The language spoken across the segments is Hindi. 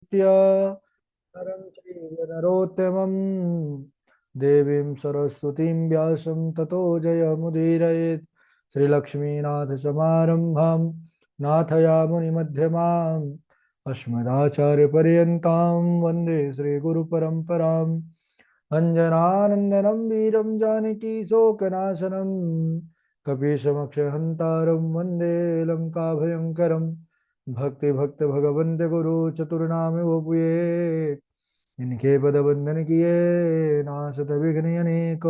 नरं चैव नरोत्तमं देवीं सरस्वतीं व्यासं ततो जयमुदीरयेत्। श्रीलक्ष्मीनाथसमारम्भां नाथयामुनिमध्यमाम् अस्मदाचार्यपर्यन्तां वन्दे श्रीगुरुपरम्पराम्। अञ्जनानन्दनं वीरं जानकी शोकनाशनं कपीशमक्षहन्तारं वन्दे लङ्काभयङ्करम्। भक्ति भक्त भगवन्त गुरु चतुर्नाम वपुये इनके पद बंधन किए नासत विघ्न अनेक।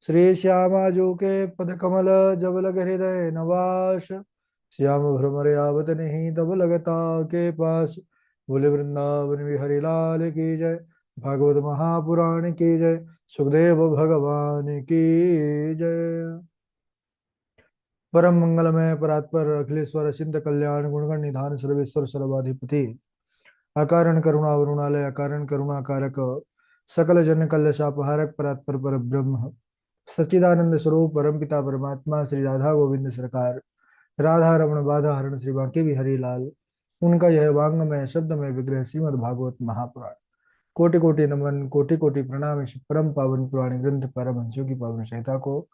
श्री श्यामा जो के पद कमल जब लग हृदय नवास। श्याम भ्रमर आवत नहीं तब लगता के पास। बोले वृंदावन बिहारी लाल की जय। भागवत महापुराण की जय। सुखदेव भगवान की जय। परम मंगलमय परात्पर अखिलेश्वर अचिंत कल्याण गुणगण निधान सर्वेश्वर सर्वाधिपति अकारण करुणा वरुणालय अकारण करुणा कारक सकल जन कल्यशापहारक परात्पर पर ब्रह्म सच्चिदानंद स्वरूप परमपिता परमात्मा श्री राधा गोविंद सरकार राधा रमण बाधा हरण श्री बांके बिहारी लाल उनका यह वांगमय शब्दमय विग्रह श्रीमद् भागवत महापुराण कोटि कोटि नमन कोटि कोटि प्रणाम। इस परम पावन पुराण ग्रंथ परमहंसों की पावन संहिता को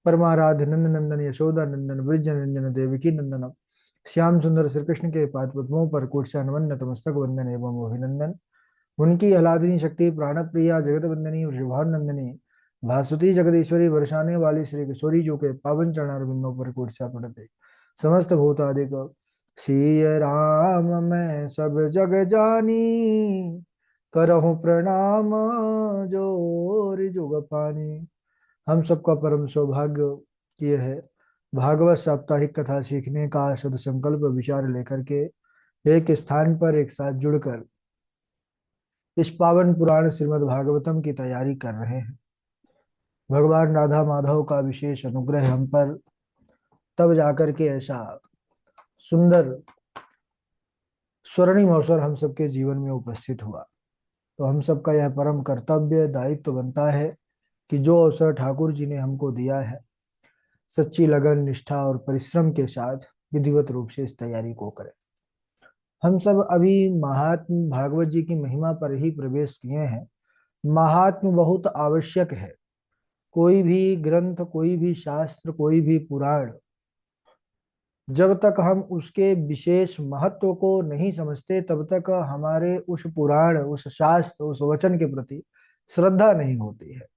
परमाराध्य नंद नंदन यशोदा नंदन ब्रज नंदन देवकी नंदन श्याम सुंदर श्री कृष्ण के पाद पद्मों पर कोटशानवन नतमस्तक वंदन एवं अभिनंदन। उनकी आह्लादिनी शक्ति प्राण प्रिया जगत वंदनी वृषभान नंदनी भासुती जगदीश्वरी बरसाने वाली श्री किशोरी जो के पावन चरण बिंदों पर कोटशा पड़ते समस्त भूतादिक सिय राम मैं सब जग जानी करहूँ प्रणाम जोर जुग पानी। हम सबका परम सौभाग्य ये है भागवत साप्ताहिक कथा सीखने का सद संकल्प विचार लेकर के एक स्थान पर एक साथ जुड़कर इस पावन पुराण श्रीमद् भागवतम की तैयारी कर रहे हैं। भगवान राधा माधव का विशेष अनुग्रह हम पर तब जाकर के ऐसा सुंदर स्वर्णिम अवसर हम सबके जीवन में उपस्थित हुआ। तो हम सबका यह परम कर्तव्य दायित्व बनता है कि जो अवसर ठाकुर जी ने हमको दिया है सच्ची लगन निष्ठा और परिश्रम के साथ विधिवत रूप से इस तैयारी को करें। हम सब अभी महात्म भागवत जी की महिमा पर ही प्रवेश किए हैं। महात्म बहुत आवश्यक है। कोई भी ग्रंथ कोई भी शास्त्र कोई भी पुराण जब तक हम उसके विशेष महत्व को नहीं समझते तब तक हमारे उस पुराण उस शास्त्र उस वचन के प्रति श्रद्धा नहीं होती है।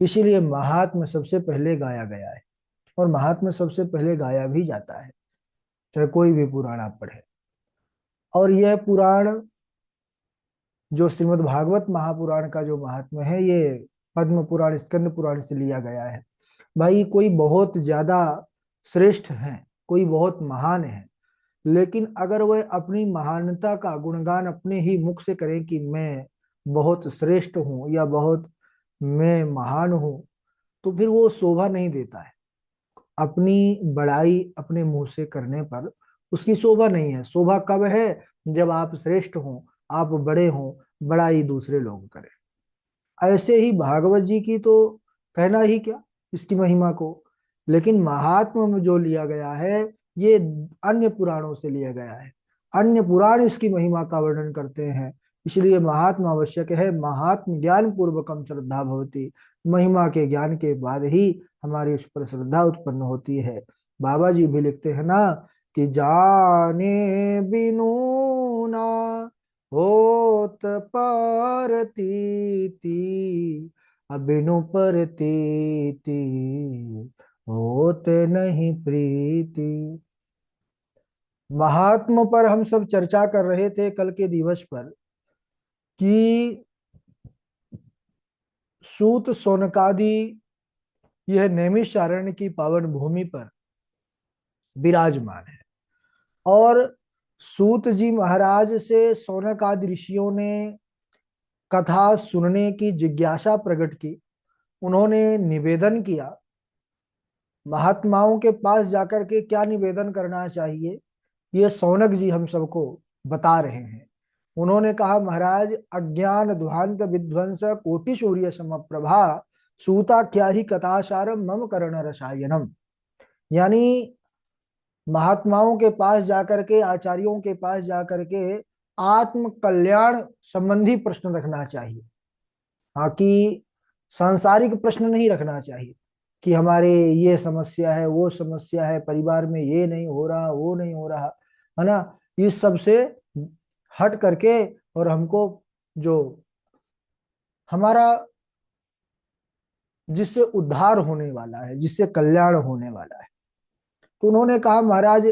इसीलिए महात्म सबसे पहले गाया गया है और महात्म सबसे पहले गाया भी जाता है चाहे कोई भी पुराण आप पढ़े। और यह पुराण जो श्रीमद् भागवत महापुराण का जो महात्म्य है ये पद्म पुराण स्कंद पुराण से लिया गया है। भाई कोई बहुत ज्यादा श्रेष्ठ है कोई बहुत महान है लेकिन अगर वह अपनी महानता का गुणगान अपने ही मुख से करे कि मैं बहुत श्रेष्ठ हूं या बहुत मैं महान हूं तो फिर वो शोभा नहीं देता है। अपनी बड़ाई अपने मुंह से करने पर उसकी शोभा नहीं है। शोभा कब है जब आप श्रेष्ठ हो आप बड़े हो बड़ाई दूसरे लोग करें। ऐसे ही भागवत जी की तो कहना ही क्या इसकी महिमा को। लेकिन महात्मा में जो लिया गया है ये अन्य पुराणों से लिया गया है। अन्य पुराण इसकी महिमा का वर्णन करते हैं इसलिए महात्मा आवश्यक है। महात्म ज्ञान पूर्वकम श्रद्धा भवती। महिमा के ज्ञान के बाद ही हमारी उस पर श्रद्धा उत्पन्न होती है। बाबा जी भी लिखते हैं ना कि जाने बिनु ना होत परतीति अबिनु परतीति होत नहीं प्रीति। महात्म पर हम सब चर्चा कर रहे थे कल के दिवस पर कि सूत सोनकादि यह नैमिषारण्य की पावन भूमि पर विराजमान है और सूत जी महाराज से सौनक आदि ऋषियों ने कथा सुनने की जिज्ञासा प्रकट की। उन्होंने निवेदन किया महात्माओं के पास जाकर के क्या निवेदन करना चाहिए ये सौनक जी हम सबको बता रहे हैं। उन्होंने कहा महाराज अज्ञान ध्वांत विध्वंस कोटि सूर्य समप्रभा सूता क्या ही कथासारम मम कर्ण रसायनम। यानी महात्माओं के पास जाकर के आचार्यों के पास जाकर के आत्म कल्याण संबंधी प्रश्न रखना चाहिए। हाँ, कि सांसारिक प्रश्न नहीं रखना चाहिए कि हमारे ये समस्या है, वो समस्या है, परिवार में ये नहीं हो रहा, वो नहीं हो रहा, है ना। इस सब से हट करके और हमको जो हमारा जिससे उद्धार होने वाला है, जिससे कल्याण होने वाला है। तो उन्होंने कहा महाराज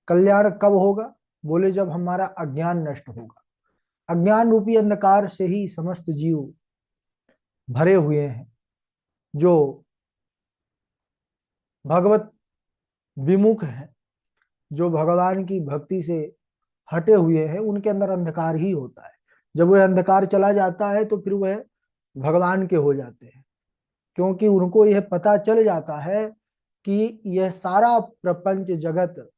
कल्याण कब होगा? बोले जब हमारा अज्ञान नष्ट होगा। अज्ञान रूपी अंधकार से ही समस्त जीव भरे हुए हैं। जो भगवत विमुख हैं, जो भगवान की भक्ति से हटे हुए हैं, उनके अंदर अंधकार ही होता है। जब वह अंधकार चला जाता है तो फिर वह भगवान के हो जाते हैं, क्योंकि उनको यह पता चल जाता है कि यह सारा प्रपंच जगत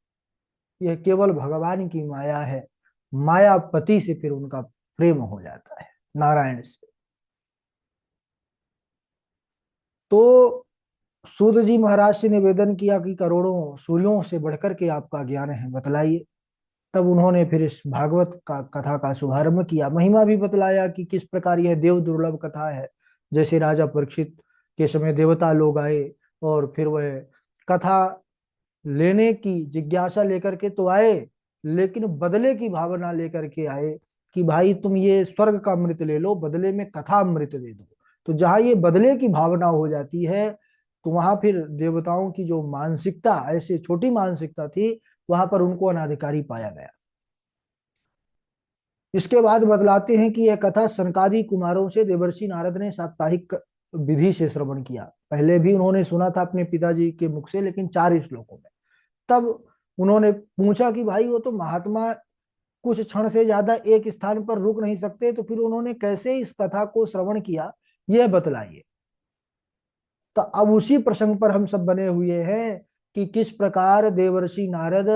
यह केवल भगवान की माया है। मायापति से फिर उनका प्रेम हो जाता है, नारायण से। तो सूत जी महाराज से निवेदन किया कि करोड़ों सूर्यों से बढ़कर के आपका ज्ञान है, बतलाइए। तब उन्होंने फिर इस भागवत का कथा का शुभारंभ किया, महिमा भी बतलाया कि किस प्रकार यह देव दुर्लभ कथा है। जैसे राजा परीक्षित के समय देवता लोग आए और फिर वह कथा लेने की जिज्ञासा लेकर के तो आए, लेकिन बदले की भावना लेकर के आए कि भाई तुम ये स्वर्ग का अमृत ले लो, बदले में कथा अमृत दे दो। तो जहां ये बदले की भावना हो जाती है, तो वहां फिर देवताओं की जो मानसिकता, ऐसे छोटी मानसिकता थी, वहां पर उनको अनाधिकारी पाया गया। इसके बाद बतलाते हैं कि यह कथा सनकादि कुमारों से देवर्षि नारद ने साप्ताहिक विधि से श्रवण किया। पहले भी उन्होंने सुना था अपने पिताजी के मुख से, लेकिन 4 श्लोकों में। तब उन्होंने पूछा कि भाई वो तो महात्मा कुछ क्षण से ज्यादा एक स्थान पर रुक नहीं सकते, तो फिर उन्होंने कैसे इस कथा को श्रवण किया, यह बतलाइए। तो अब उसी प्रसंग पर हम सब बने हुए हैं कि किस प्रकार देवर्षि नारद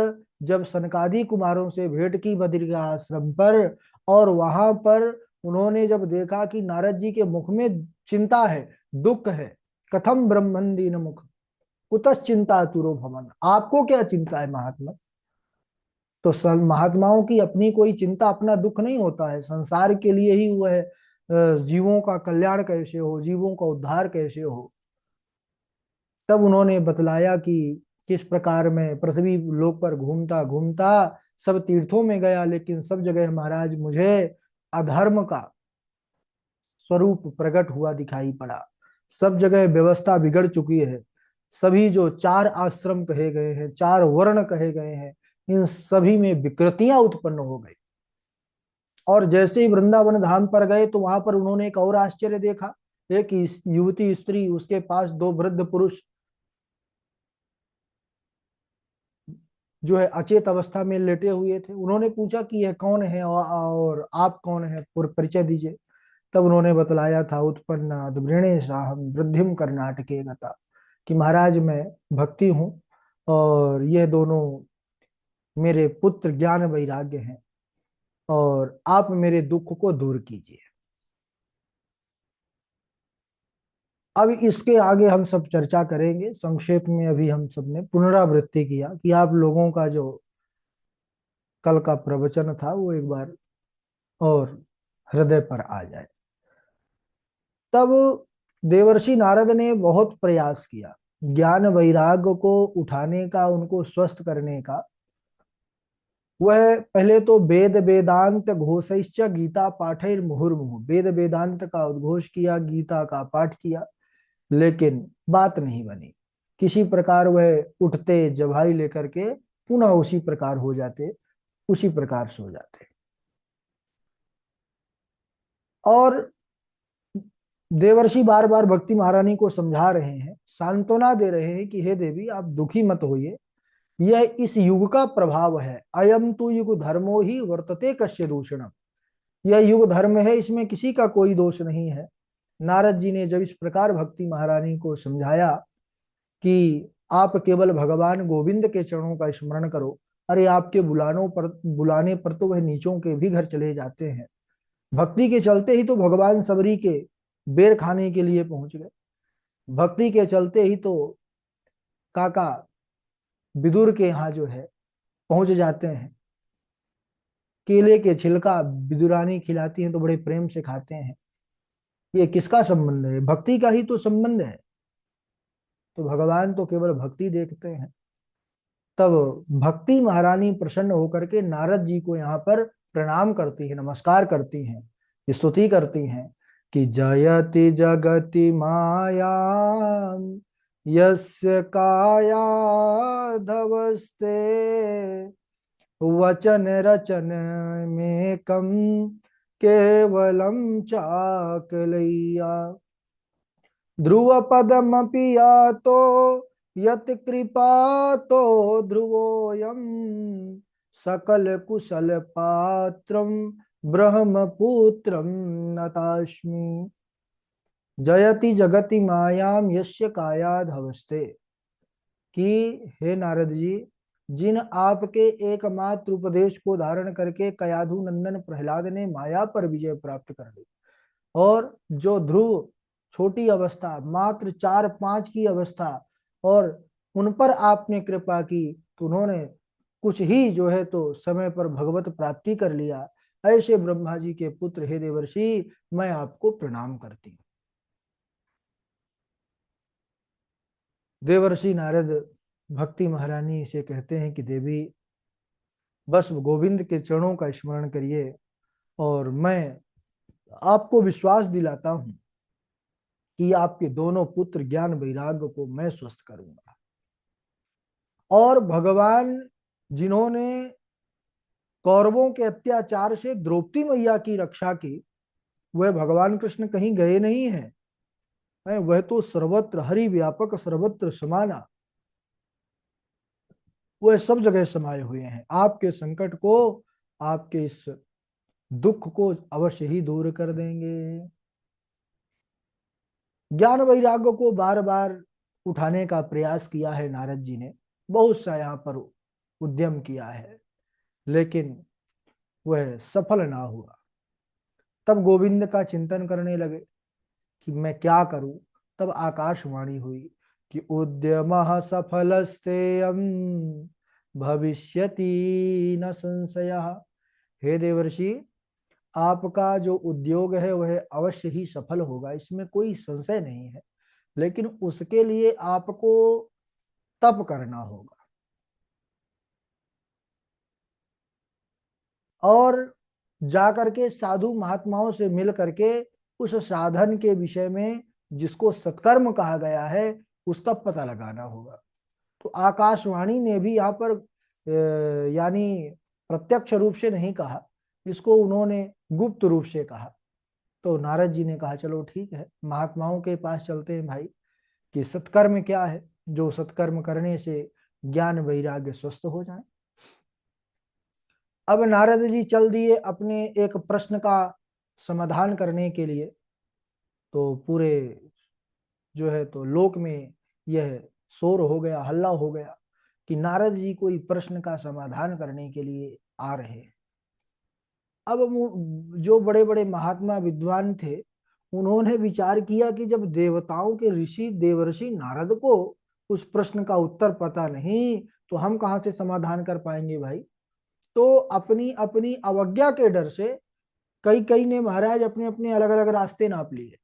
जब सनकादि कुमारों से भेंट की बद्रिका आश्रम पर, और वहां पर उन्होंने जब देखा कि नारद जी के मुख में चिंता है, दुख है। कथम ब्रह्मन दीन मुख कुतश्चिंता तुरो भवन, आपको क्या चिंता है महात्मा? तो महात्माओं की अपनी कोई चिंता, अपना दुख नहीं होता है। संसार के लिए ही वह जीवों का कल्याण कैसे हो, जीवों का उद्धार कैसे हो। तब उन्होंने बतलाया कि किस प्रकार मैं पृथ्वी लोक पर घूमता घूमता सब तीर्थों में गया, लेकिन सब जगह महाराज मुझे अधर्म का स्वरूप प्रकट हुआ दिखाई पड़ा। सब जगह व्यवस्था बिगड़ चुकी है। सभी जो 4 आश्रम कहे गए हैं, 4 वर्ण कहे गए हैं, इन सभी में विकृतियां उत्पन्न हो गई। और जैसे ही वृंदावन धाम पर गए तो वहां पर उन्होंने एक और आश्चर्य देखा। एक युवती स्त्री, उसके पास 2 वृद्ध पुरुष जो है अचेत अवस्था में लेटे हुए थे। उन्होंने पूछा कि यह कौन है और आप कौन है, परिचय दीजिए। तब उन्होंने बतलाया था, उत्पन्नाद वृणेशाहम वृद्धिम कर्नाटके गता, कि महाराज मैं भक्ति हूँ और यह दोनों मेरे पुत्र ज्ञान वैराग्य हैं, और आप मेरे दुख को दूर कीजिए। अब इसके आगे हम सब चर्चा करेंगे संक्षेप में। अभी हम सब ने पुनरावृत्ति किया कि आप लोगों का जो कल का प्रवचन था वो एक बार और हृदय पर आ जाए। तब देवर्षि नारद ने बहुत प्रयास किया ज्ञान वैराग्य को उठाने का, उनको स्वस्थ करने का। वह पहले तो वेद वेदांत घोषैश्च गीता पाठैर मुहुर्मुहु, वेद वेदांत का उद्घोष किया, गीता का पाठ किया, लेकिन बात नहीं बनी। किसी प्रकार वह उठते जवाई लेकर के पुनः उसी प्रकार हो जाते, उसी प्रकार सो जाते। और देवर्षि बार बार भक्ति महारानी को समझा रहे हैं, सांत्वना दे रहे हैं कि हे देवी आप दुखी मत होइए, यह इस युग का प्रभाव है। अयम तो युग धर्मो ही वर्तते कस्य दूषणम, यह युग धर्म है, इसमें किसी का कोई दोष नहीं है। नारद जी ने जब इस प्रकार भक्ति महारानी को समझाया कि आप केवल भगवान गोविंद के चरणों का स्मरण करो, अरे आपके बुलाने पर तो वह नीचों के भी घर चले जाते हैं। भक्ति के चलते ही तो भगवान सबरी के बेर खाने के लिए पहुंच गए। भक्ति के चलते ही तो काका विदुर के यहाँ जो है पहुंच जाते हैं। केले के छिलका विदुरानी खिलाती हैं तो बड़े प्रेम से खाते हैं। ये किसका संबंध है? भक्ति का ही तो संबंध है। तो भगवान तो केवल भक्ति देखते हैं। तब भक्ति महारानी प्रसन्न होकर के नारद जी को यहाँ पर प्रणाम करती है, नमस्कार करती हैं, स्तुति करती हैं कि जयति जगति माया यस्य कायाधवस्ते वचन रचन में कम केवलम चाकलैया ध्रुव पदमपि यातो यत कृपा तो ध्रुवोयम सकल कुशल पात्रम ब्रह्मपुत्रम नतास्मि। जयति जगति मायाम यस्य कायाधवस्ते, कि हे नारद जी, जिन आपके एकमात्र उपदेश को धारण करके कयाधु नंदन प्रहलाद ने माया पर विजय प्राप्त कर ली, और जो ध्रुव छोटी अवस्था मात्र 4-5 की अवस्था, और उन पर आपने कृपा की तो उन्होंने कुछ ही जो है तो समय पर भगवत प्राप्ति कर लिया। ऐसे ब्रह्मा जी के पुत्र हे देवर्षि, मैं आपको प्रणाम करती हूँ। देवर्षि नारद भक्ति महारानी से कहते हैं कि देवी, बस गोविंद के चरणों का स्मरण करिए और मैं आपको विश्वास दिलाता हूं कि आपके दोनों पुत्र ज्ञान वैराग्य को मैं स्वस्थ करूंगा। और भगवान जिन्होंने कौरवों के अत्याचार से द्रौपदी मैया की रक्षा की, वह भगवान कृष्ण कहीं गए नहीं हैं, वह तो सर्वत्र हरि व्यापक सर्वत्र समाना, वह सब जगह समाये हुए हैं। आपके संकट को, आपके इस दुख को अवश्य ही दूर कर देंगे। ज्ञान वैराग्य को बार बार उठाने का प्रयास किया है नारद जी ने, बहुत सा यहाँ पर उद्यम किया है, लेकिन वह सफल ना हुआ। तब गोविंद का चिंतन करने लगे कि मैं क्या करूं। तब आकाशवाणी हुई कि उद्यमः सफलस्तेयं भविष्यति न संशयः। हे देवर्षि, आपका जो उद्योग है वह अवश्य ही सफल होगा, इसमें कोई संशय नहीं है, लेकिन उसके लिए आपको तप करना होगा और जाकर के साधु महात्माओं से मिल करके उस साधन के विषय में, जिसको सत्कर्म कहा गया है, उसका पता लगाना होगा। तो आकाशवाणी ने भी यहाँ पर यानी प्रत्यक्ष रूप से नहीं कहा, इसको उन्होंने गुप्त रूप से कहा। तो नारद जी ने कहा चलो ठीक है, महात्माओं के पास चलते हैं भाई, कि सत्कर्म क्या है जो सत्कर्म करने से ज्ञान वैराग्य स्वस्थ हो जाए। अब नारद जी चल दिए अपने एक प्रश्न का समाधान करने के लिए। तो पूरे जो है तो लोक में यह शोर हो गया, हल्ला हो गया कि नारद जी कोई प्रश्न का समाधान करने के लिए आ रहे हैं। अब जो बड़े बड़े महात्मा विद्वान थे, उन्होंने विचार किया कि जब देवताओं के ऋषि देवर्षि नारद को उस प्रश्न का उत्तर पता नहीं, तो हम कहाँ से समाधान कर पाएंगे भाई। तो अपनी अपनी अवज्ञा के डर से कई कई ने महाराज अपने अपने अलग अलग रास्ते नाप लिए।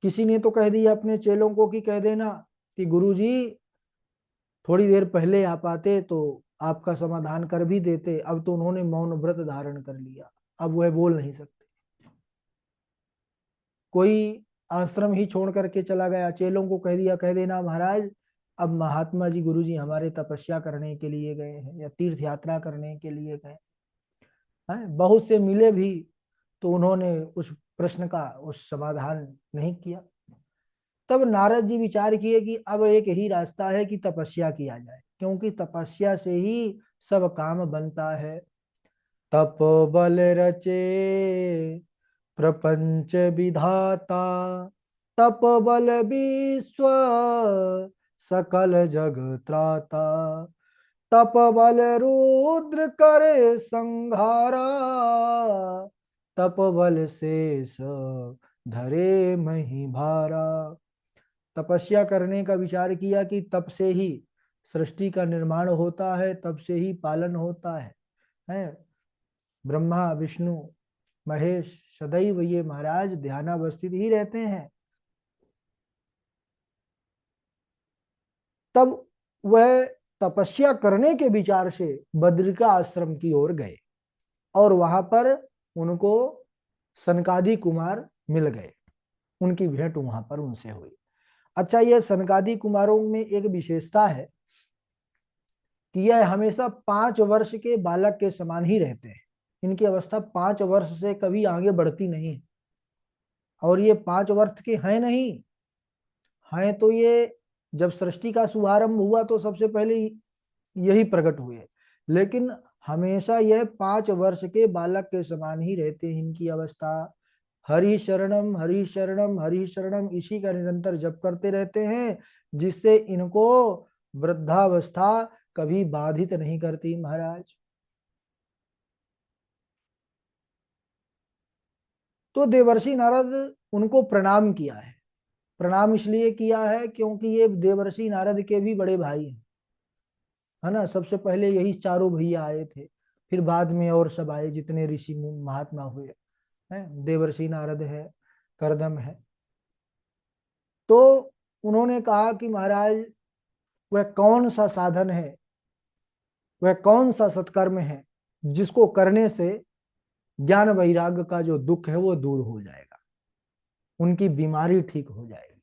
किसी ने तो कह दिया अपने चेलों को कि कह देना कि गुरुजी थोड़ी देर पहले आप आते तो आपका समाधान कर भी देते। अब तो उन्होंने मौन व्रत धारण कर लिया, अब वह बोल नहीं सकते। कोई आश्रम ही छोड़ करके चला गया, चेलों को कह दिया कह देना महाराज अब महात्मा जी गुरु जी हमारे तपस्या करने के लिए गए हैं या तीर्थ यात्रा करने के लिए गए हैं। बहुत से मिले भी तो उन्होंने उस प्रश्न का उस समाधान नहीं किया। तब नारद जी विचार किए कि अब एक ही रास्ता है कि तपस्या किया जाए, क्योंकि तपस्या से ही सब काम बनता है। तप बल रचे प्रपंच विधाता, तप बल विश्व सकल जग त्राता, तप बल रुद्र करे संहारा, तप बल शेष धरे मही भारा। तपस्या करने का विचार किया कि तप से ही सृष्टि का निर्माण होता है, तप से ही पालन होता है। ब्रह्मा विष्णु महेश सदैव ये महाराज ध्यानावस्थित ही रहते हैं। तब वह तपस्या करने के विचार से बद्रिका आश्रम की ओर गए और वहां पर उनको सनकादि कुमार मिल गए। उनकी भेंट वहां पर उनसे हुई। अच्छा, यह सनकादि कुमारों में एक विशेषता है कि यह हमेशा 5 वर्ष के बालक के समान ही रहते हैं। इनकी अवस्था 5 वर्ष से कभी आगे बढ़ती नहीं है। और ये 5 वर्ष के हैं नहीं, हैं तो ये जब सृष्टि का शुभारंभ हुआ तो सबसे पहले यही प्रकट हुए, लेकिन हमेशा यह 5 वर्ष के बालक के समान ही रहते हैं। इनकी अवस्था हरि शरणम हरि शरणम हरि शरणम इसी का निरंतर जप करते रहते हैं, जिससे इनको वृद्धावस्था कभी बाधित नहीं करती महाराज। तो देवर्षि नारद उनको प्रणाम किया है। प्रणाम इसलिए किया है क्योंकि ये देवर्षि नारद के भी बड़े भाई हैं, है ना। सबसे पहले यही चारों भैया आए थे, फिर बाद में और सब आए जितने ऋषि महात्मा हुए हैं। देवर्षि नारद है, करदम है। तो उन्होंने कहा कि महाराज वह कौन सा साधन है, वह कौन सा सत्कर्म है जिसको करने से ज्ञान वैराग्य का जो दुख है वो दूर हो जाएगा, उनकी बीमारी ठीक हो जाएगी।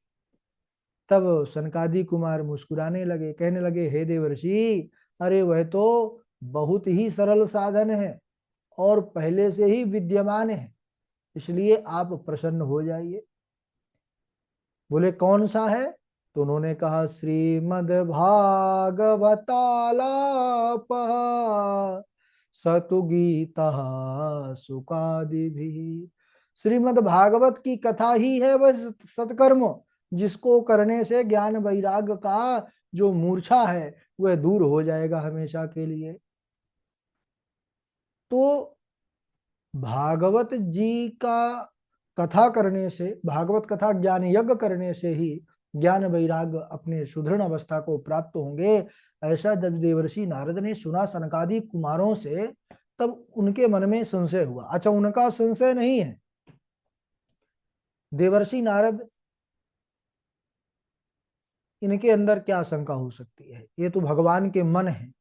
तब सनकादि कुमार मुस्कुराने लगे, कहने लगे हे देवर्षि, अरे वह तो बहुत ही सरल साधन है और पहले से ही विद्यमान है, इसलिए आप प्रसन्न हो जाइए। बोले कौन सा है? तो उन्होंने कहा श्रीमद् भागवतालाप सतु गीता सुकादि भी। श्रीमद् भागवत की कथा ही है वह सत्कर्म, जिसको करने से ज्ञान वैराग्य का जो मूर्छा है वह दूर हो जाएगा हमेशा के लिए। तो भागवत जी का कथा करने से, भागवत कथा ज्ञान यज्ञ करने से ही ज्ञान वैराग्य अपने सुदृढ़ अवस्था को प्राप्त होंगे। ऐसा जब देवर्षि नारद ने सुना सनकादि कुमारों से, तब उनके मन में संशय हुआ। अच्छा, उनका संशय नहीं है, देवर्षि नारद इनके अंदर क्या शंका हो सकती है, ये तो भगवान के मन है।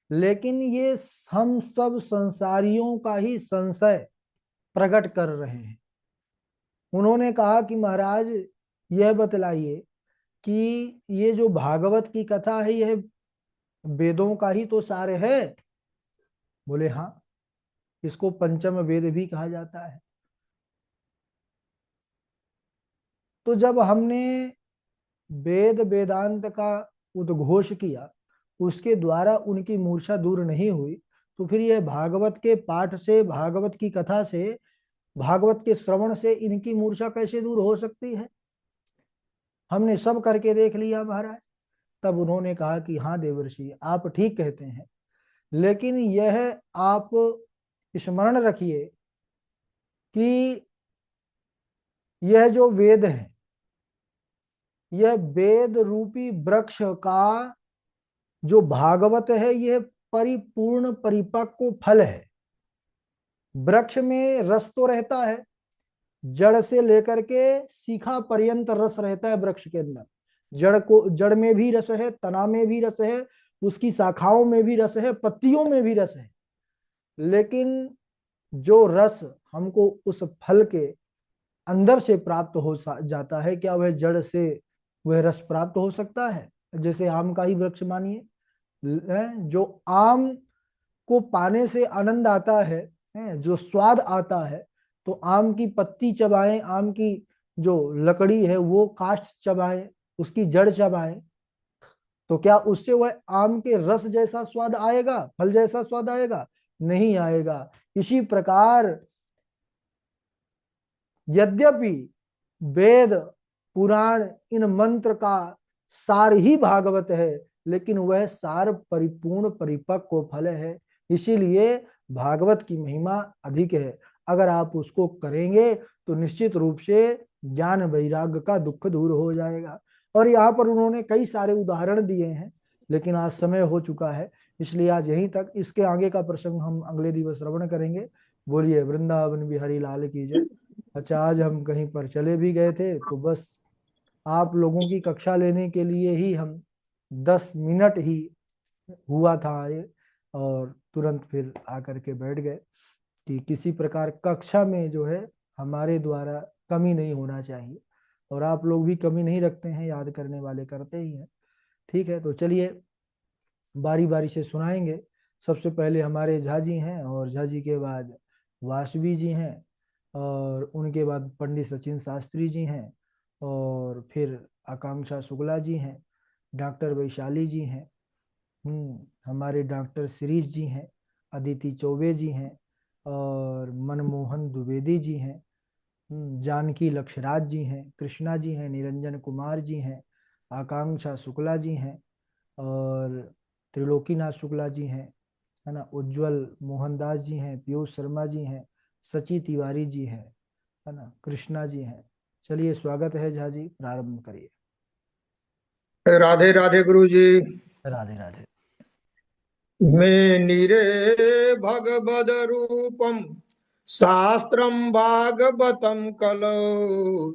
लेकिन ये हम सब संसारियों का ही संशय प्रकट कर रहे हैं। उन्होंने कहा कि महाराज यह बतलाइए कि ये जो भागवत की कथा है यह वेदों का ही तो सार है। बोले हाँ, इसको पंचम वेद भी कहा जाता है। तो जब हमने वेद वेदांत का उद्घोष किया, उसके द्वारा उनकी मूर्छा दूर नहीं हुई, तो फिर यह भागवत के पाठ से, भागवत की कथा से, भागवत के श्रवण से इनकी मूर्छा कैसे दूर हो सकती है? हमने सब करके देख लिया महाराज। तब उन्होंने कहा कि हाँ देवर्षि, आप ठीक कहते हैं, लेकिन यह आप स्मरण रखिए कि यह जो वेद है, यह वेद रूपी वृक्ष का जो भागवत है, यह परिपूर्ण परिपक्व फल है। वृक्ष में रस तो रहता है, जड़ से लेकर के शिखा पर्यंत रस रहता है वृक्ष के अंदर। जड़ में भी रस है, तना में भी रस है, उसकी शाखाओं में भी रस है, पत्तियों में भी रस है। लेकिन जो रस हमको उस फल के अंदर से प्राप्त हो जाता है, क्या वह जड़ से वह रस प्राप्त हो सकता है? जैसे आम का ही वृक्ष मानिए, जो आम को पाने से आनंद आता है, जो स्वाद आता है, तो आम की पत्ती चबाएं, आम की जो लकड़ी है वो काष्ठ चबाएं, उसकी जड़ चबाएं, तो क्या उससे वह आम के रस जैसा स्वाद आएगा, फल जैसा स्वाद आएगा? नहीं आएगा। इसी प्रकार यद्यपि वेद पुराण इन मंत्र का सार ही भागवत है, लेकिन वह सार परिपूर्ण परिपक्व फल है। इसीलिए भागवत की महिमा अधिक है। अगर आप उसको करेंगे तो निश्चित रूप से ज्ञान वैराग्य का दुख दूर हो जाएगा। और यहाँ पर उन्होंने कई सारे उदाहरण दिए हैं, लेकिन आज समय हो चुका है, इसलिए आज यहीं तक, इसके आगे का प्रसंग हम अगले दिवस श्रवण करेंगे। बोलिए वृंदावन बिहारी लाल की जय। अच्छा, आज हम कहीं पर चले भी गए थे तो बस आप लोगों की कक्षा लेने के लिए ही हम 10 मिनट ही हुआ था ये, और तुरंत फिर आकर के बैठ गए कि किसी प्रकार कक्षा में जो है हमारे द्वारा कमी नहीं होना चाहिए, और आप लोग भी कमी नहीं रखते हैं, याद करने वाले करते ही हैं। ठीक है, तो चलिए बारी बारी से सुनाएंगे। सबसे पहले हमारे झा जी हैं, और झा जी के बाद वासवी जी हैं, और उनके बाद पंडित सचिन शास्त्री जी हैं, और फिर आकांक्षा शुक्ला जी हैं, डॉक्टर वैशाली जी हैं, हमारे डॉक्टर शिरीष जी हैं, अदिति चौबे जी हैं, और मनमोहन द्विवेदी जी हैं, जानकी लक्षराज जी हैं, कृष्णा जी हैं, निरंजन कुमार जी हैं, आकांक्षा शुक्ला जी हैं, और त्रिलोकीनाथ शुक्ला जी हैं, है ना, उज्जवल मोहनदास जी हैं, पीयूष शर्मा जी हैं, सची तिवारी जी हैं, है ना, कृष्णा जी हैं। चलिए स्वागत है झा जी, प्रारंभ करिए। राधे राधे गुरु जी। राधे राधे। मे नीरे भगवद रूपम शास्त्रम भागवतम कलो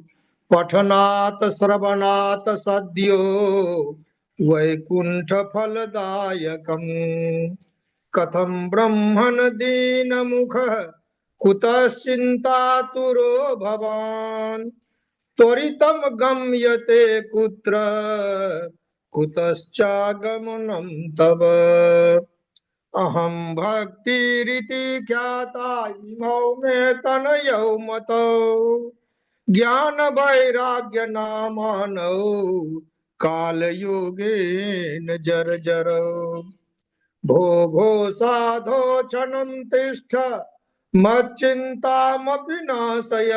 पठनात् श्रवणात् सद्यो वैकुंठ फलदायकम कथम ब्रह्मण दीन मुख कुतश्चिन्तातुरो भवान् त्वरितं गम्यते कुत्र कुतश्चागमनं तव अहं भक्तिरिति ख्याता इमौ मे तनयौ मतौ ज्ञान वैराग्य नामानौ कालयोगेन जर्जरौ भो भो साधो क्षणं तिष्ठ मच्चिन्तामपि नाशय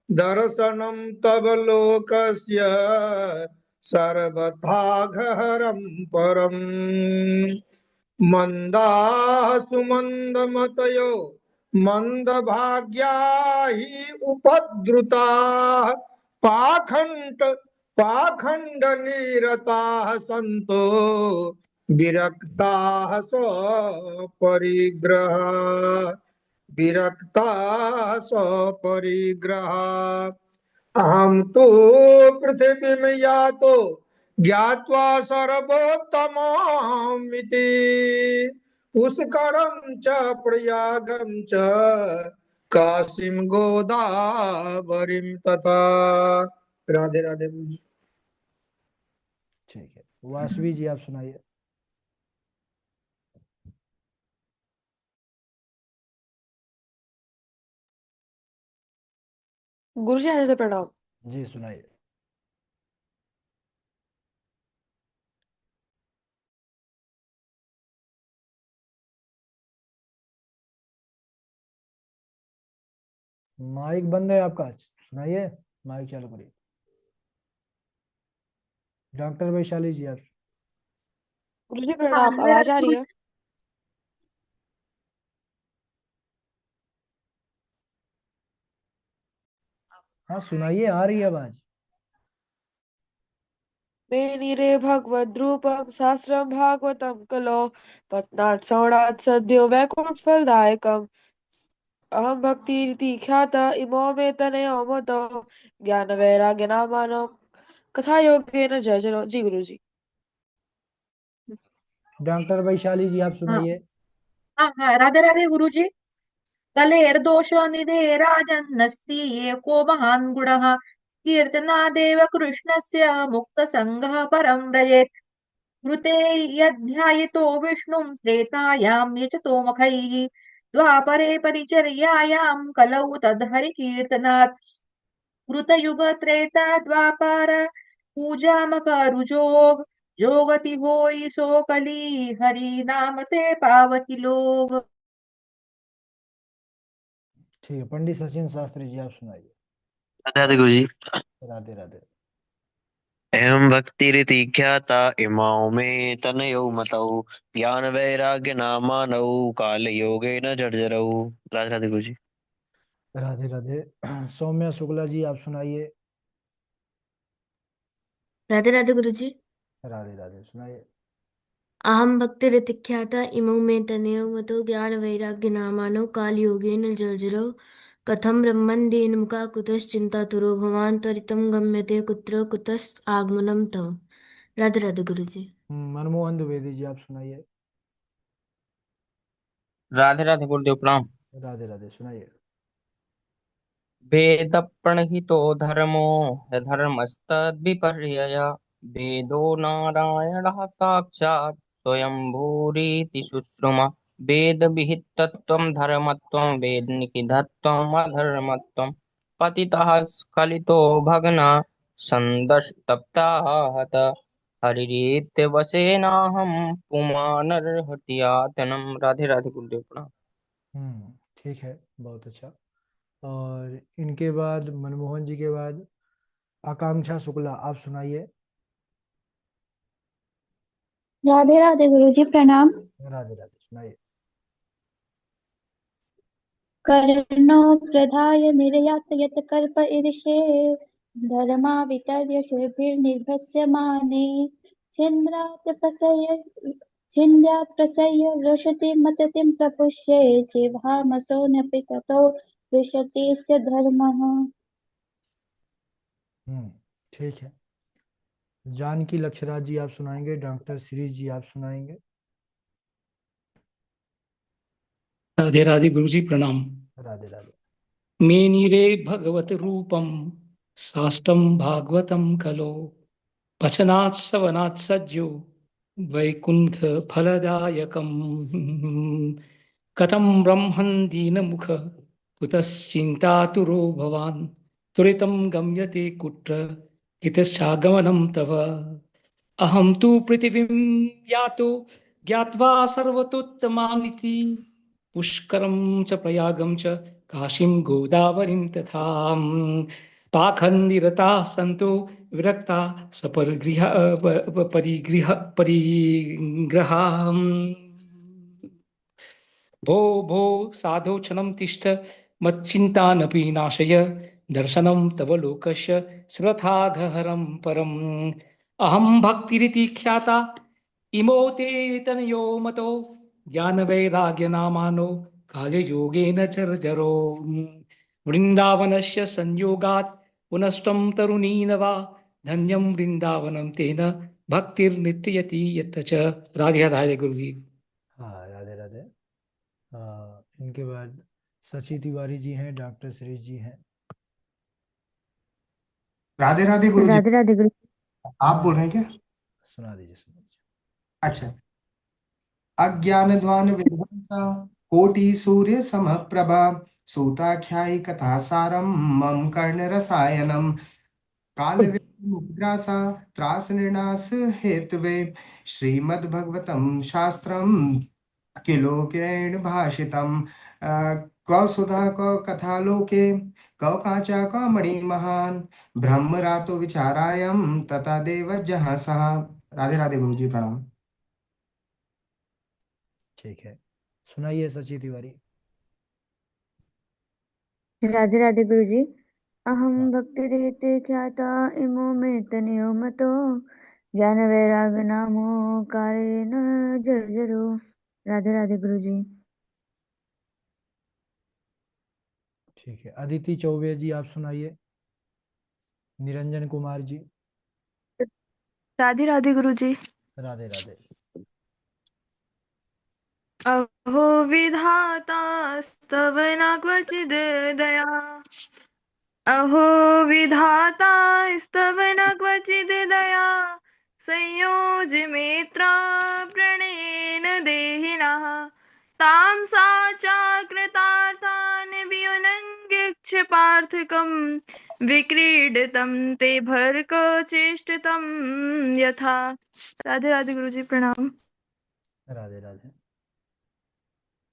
दर्शनं तव लोकस्य सर्वथा परम् मंदाः सुमन्दमतयो मंदभाग्या हि उपद्रुताः पाखण्ड पाखण्डनिरताः सन्तो विरक्ताः स्वपरिग्रहाः विरक्ताः स्वपरिग्रहाः अहम तो पृथ्वी में यातो ज्ञात्वा सर्वोत्तमामिति पुष्करं च प्रयागं च काशीं गोदावरीं तथा। राधे राधे। ठीक है, वासवी जी आप सुनाइए। गुरु जी आने प्रणाम। जी सुनाइए। माइक बंद है आपका, सुनाइए, माइक चालू करिए। डॉक्टर वैशाली जी आप। गुरु जी प्रणाम, आवाज आ रही है? हाँ सुनाइए, आ रही है आवाज। मेनिरे भगवद्रूपम सहस्रम भागवतम कलो पठनात् श्रवणात् सद्यो वैकुंठ फलदायकम अहम भक्ति ख्याता इमो मे तनयो मतो ज्ञान वैराग्य नामानो कथा योगेन जय जनो। जी गुरु जी। डॉक्टर वैशाली जी आप हाँ सुनाइए। हाँ हाँ, राधे राधे गुरु जी। कलेर्दोषो निधे राजन्नस्ति एको महान् गुणः कीर्तनादेव कृष्णस्य मुक्तसङ्गः परं व्रजेत् मृते यध्यायितो विष्णुं त्रेतायां यजतो मखैः द्वापरे परिचर्यायां कलौ तद्धरिकीर्तनात् कृतयुगत्रेता द्वापर पूजामकरुजोग जोगति होई सो कली हरि नाम ते पावति लोग। ठीक है, पंडित सचिन शास्त्री जी आप सुनाइए। राधे राधे गुरु जी। राधे राधे। अहम भक्तिरिति ख्याता इमाौ मे तनयौ मतौ ज्ञान वैराग्य नामानौ काल योगेन जर्जरौ। राधे राधे गुरु जी। राधे राधे। सौम्या शुक्ला जी आप सुनाइए। राधे राधे गुरु जी। राधे राधे सुनाइए। अहम भक्तिरतिख्याता इमौ मे तनयो मतो ज्ञानवैराग्यनामानो कालयोगेन जर्जरो कथं ब्रह्मन्देन मुखा कुतश्चिन्तातुरो भवान् त्वरितं गम्यते कुत्र कुतस् आगमनं तव। राधे राधे गुरु जी। मनमोहन द्विवेदी जी आप सुनाइए। राधे राधे गुरुदेव प्रणाम। राधे राधे सुनाइए। वेद प्रणहितो धर्मो ह्यधर्मस्तद्विपर्यय वेदो नारायणः साक्षात् स्वयंभूरिति शुश्रुमा वेद विहितत्वं धर्मत्वं वेद निषिद्धत्वम् अधर्मत्वं पतितः स्खलितो भग्ना सन्दस्तप्ताहत हरिरीत्यवसेनाहं पुमानर्हत्यातनं। राधे राधे गुरुदेव प्रणाम। ठीक है, बहुत अच्छा। और इनके बाद मनमोहन जी के बाद आकांक्षा शुक्ला आप सुनाइए। राधे राधे गुरु जी प्रणाम। राधे राधे सुनाइए। कर्णो प्रधाय निर्यात यत कल्प ईदृशे धर्मा वितर्य शिरभिर्निर्भस्यमाने छिन्द्यात् प्रसह्य रोषति मततिं प्रपुष्ये जिह्वामसो न्यपि ततो विशति धर्मः। ठीक है। जानकी लक्षराज जी आप सुनाएंगे। डॉक्टर श्री जी आप सुनाएंगे। राधे राधे गुरु जी प्रणाम। राधे राधे। मेनिरे भगवत रूपम साष्टम भागवतम खलो पचनात् सवनात् सज्जो वैकुंठ फलदायकम कथम ब्रह्मन् दीनमुख कुतश्चिन्तातुरो भवान् त्वरितं गम्यते कुत्र कितश्चागमनं तव। अहं तु पृथिवीं यातो ज्ञात्वा सर्वतोत्तमानिति पुष्करं च प्रयागं च काशीं गोदावरीं तथा पाखण्डिरताः सन्तो विरक्ता परिग्रहाः भो भो साधो क्षणं तिष्ठ मच्चिन्तानपि नाशय दर्शनं तव लोकस्य श्रथाघहरं परम्। अहं भक्तिरिति ख्याता इमो ते तनयो मतो ज्ञानवैराग्यनामानो कालयोगेन चर्जरो वृन्दावनस्य संयोगात् पुनस्त्वं तरुणीनवा धन्यं वृन्दावनं तेन भक्तिर्नित्ययति यत्र च। राधे राधे गुरु जी। हाँ, राधे राधे। इनके बाद सची तिवारी जी हैं। डॉक्टर श्री जी हैं। राधे राधे गुरु जी। राधे राधे गुरु। आप बोल रहे हैं क्या? सुना दीजिए, सुना दीजिए। अच्छा। अज्ञानध्वान विध्वंसा कोटि सूर्य समप्रभा सूताख्यायी कथा सारम मम कर्ण रसायनम काल मुद्रासा त्रास निर्णास हेतवे श्रीमद्भगवतम शास्त्रम किलो किरेण भाषितम क्व सुधा क्व कथा लोके क्व काचा क्व मणि महान ब्रह्म रातो विचारायम तथा देव जहाँ सहा। राधे राधे गुरु जी प्रणाम। ठीक है, सुनाइए सची तिवारी। राधे राधे गुरु जी। अहम भक्तिरहिते ख्याता इमो मे तनयो मतो ज्ञान वैराग नामो कालेन जर्जरो। राधे राधे गुरु जी। ठीक है, अदिति चौबे जी आप सुनाइए। निरंजन कुमार जी। राधे राधे गुरु जी। राधे राधे। अहो विधाता स्तव न क्वचिद् दया अहो विधाता स्तव न क्वचिद् दया संयोजमेत्रा प्रणेन देहिनः तां सा चाकृतार्थान् वियुनङ्गिक्ष पार्थकं विक्रीडितं ते भर्क चेष्टितं यथा। राधे राधे गुरु जी प्रणाम। राधे राधे।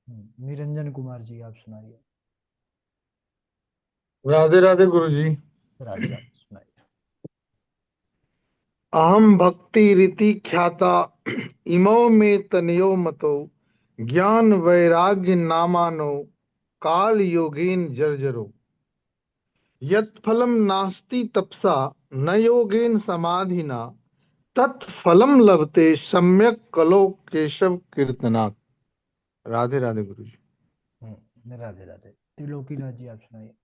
निरंजन कुमार जी आप सुनाइए। राधे राधे गुरु जी। राधे राधे सुनाइए। अहम भक्ति रीति ख्याता इमो मे तनयो मतो ज्ञान वैराग्य नामानो काल योगेन जर्जरो यत् फलम नास्ति तपसा न योगेन समाधिना तत्फलम लभते सम्यक कलो केशव कीर्तनात्। राधे राधे गुरु जी। राधे राधे। त्रिलोकीनाथ जी आप सुनाइए।